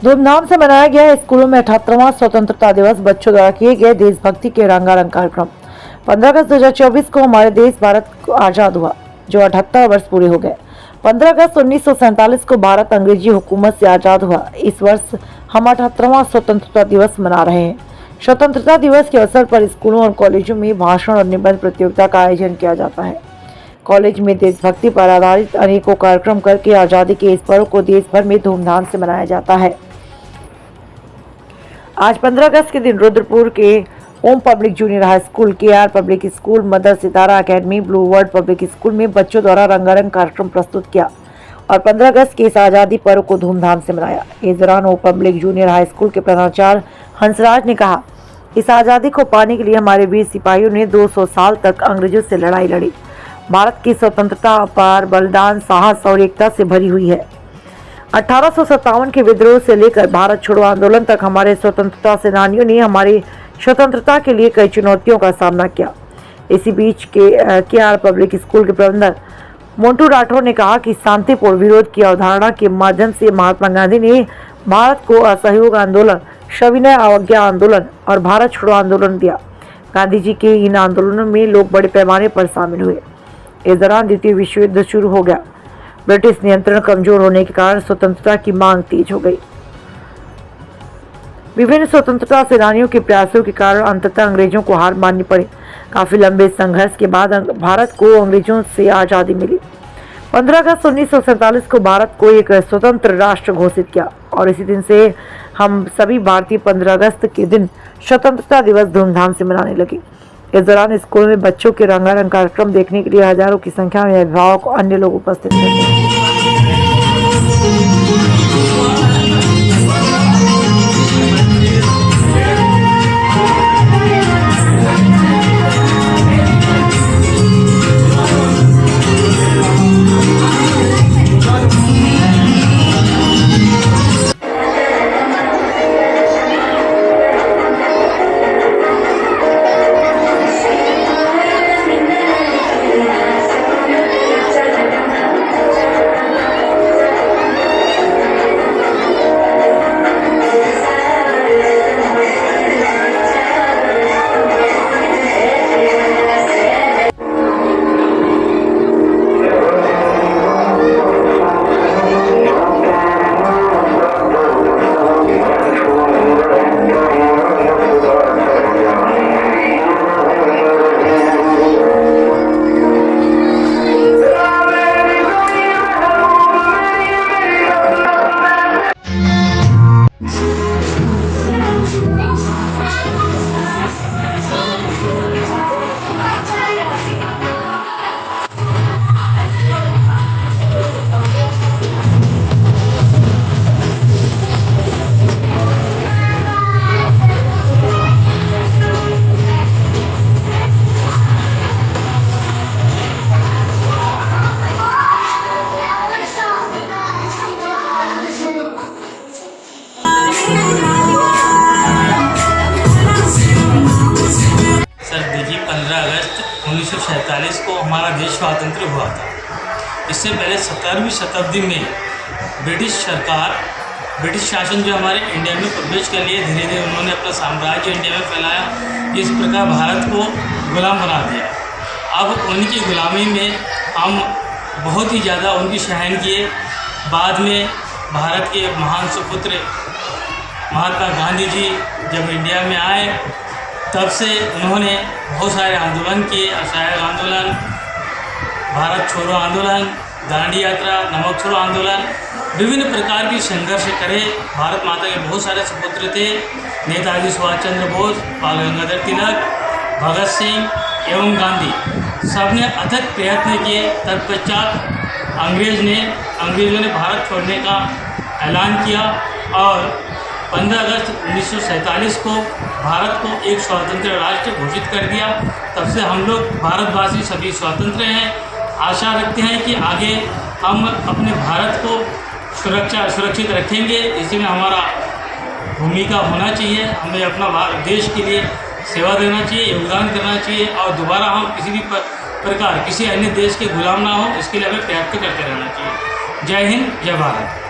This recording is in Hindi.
धूमधाम से मनाया गया स्कूलों में 78वां स्वतंत्रता दिवस। बच्चों द्वारा किए गए देशभक्ति के रंगारंग कार्यक्रम। 15 अगस्त 2024 को हमारे देश भारत को आजाद हुआ, जो 78 वर्ष पूरे हो गए। 15 अगस्त 1947 को भारत अंग्रेजी हुकूमत से आजाद हुआ। इस वर्ष हम 78वां स्वतंत्रता दिवस मना रहे हैं। स्वतंत्रता दिवस के अवसर पर स्कूलों और कॉलेजों में भाषण और निबंध प्रतियोगिता का आयोजन किया जाता है। कॉलेज में देशभक्ति पर आधारित अनेकों कार्यक्रम करके आजादी के इस पर्व को देश भर में धूमधाम से मनाया जाता है। आज 15 अगस्त के दिन रुद्रपुर के Om public junior high school, KR public school, mother Sitara academy, blue world public school में बच्चों द्वारा रंगारंग कार्यक्रम प्रस्तुत किया और 15 अगस्त के इस आज़ादी पर्व को धूमधाम से मनाया। इस दौरान ओम पब्लिक जूनियर हाई स्कूल के प्रधानाचार्य हंसराज ने कहा, इस आज़ादी को पाने के लिए हमारे वीर सिपाहियों ने 200 साल तक अंग्रेजों से लड़ाई लड़ी। भारत की स्वतंत्रता अपार बलिदान, साहस और एकता से भरी हुई है। 1857 के विद्रोह से लेकर भारत छोड़ो आंदोलन तक हमारे स्वतंत्रता सेनानियों ने हमारी स्वतंत्रता के लिए कई चुनौतियों का सामना किया। इसी बीच केआर पब्लिक स्कूल के प्रबंधक मोंटू राठौर ने कहा कि शांतिपूर्ण विरोध की अवधारणा के माध्यम से महात्मा गांधी ने भारत को असहयोग आंदोलन, सविनय अवज्ञा आंदोलन और भारत छोड़ो आंदोलन दिया। गांधी जी के इन आंदोलनों में लोग बड़े पैमाने पर शामिल हुए। इस दौरान द्वितीय विश्व युद्ध शुरू हो गया। ब्रिटिश नियंत्रण कमजोर होने के कारण स्वतंत्रता की मांग तेज हो गई। विभिन्न स्वतंत्रता सेनानियों के प्रयासों के कारण अंततः अंग्रेजों को हार माननी पड़ी। काफी लंबे संघर्ष के बाद भारत को अंग्रेजों से आजादी मिली। 15 अगस्त 1947 को भारत को एक स्वतंत्र राष्ट्र घोषित किया और इसी दिन से हम सभी भारतीय 15 अगस्त के दिन स्वतंत्रता दिवस धूमधाम से मनाने लगे। इस दौरान स्कूल में बच्चों के रंगारंग कार्यक्रम देखने के लिए हजारों की संख्या में अभिभावक और अन्य लोग उपस्थित थे। देखिए 15 अगस्त 1947 को हमारा देश स्वतंत्र हुआ था। इससे पहले 17वीं शताब्दी में ब्रिटिश शासन जो हमारे इंडिया में प्रवेश कर लिए, धीरे धीरे उन्होंने अपना साम्राज्य इंडिया में फैलाया। इस प्रकार भारत को गुलाम बना दिया। अब उनकी गुलामी में हम बहुत ही ज़्यादा उनकी सहन किए। बाद में भारत के महान सुपुत्र महात्मा गांधी जी जब इंडिया में आए, तब से उन्होंने बहुत सारे आंदोलन किए। असहयोग आंदोलन, भारत छोड़ो आंदोलन, दांडी यात्रा, नमक छोड़ो आंदोलन, विभिन्न प्रकार की संघर्ष करे। भारत माता के बहुत सारे सुपुत्र थे। नेताजी सुभाष चंद्र बोस, बाल गंगाधर तिलक, भगत सिंह एवं गांधी सबने अथक प्रयत्न किए। तत्पश्चात अंग्रेज़ों ने भारत छोड़ने का ऐलान किया और 15 अगस्त 1947 को भारत को एक स्वतंत्र राष्ट्र घोषित कर दिया। तब से हम लोग भारतवासी सभी स्वतंत्र हैं। आशा रखते हैं कि आगे हम अपने भारत को सुरक्षित रखेंगे। इसी में हमारा भूमिका होना चाहिए। हमें अपना देश के लिए सेवा देना चाहिए, योगदान करना चाहिए और दोबारा हम किसी भी प्रकार किसी अन्य देश के गुलाम ना हो, इसके लिए हमें प्रयत्न करते रहना चाहिए। जय हिंद, जय भारत।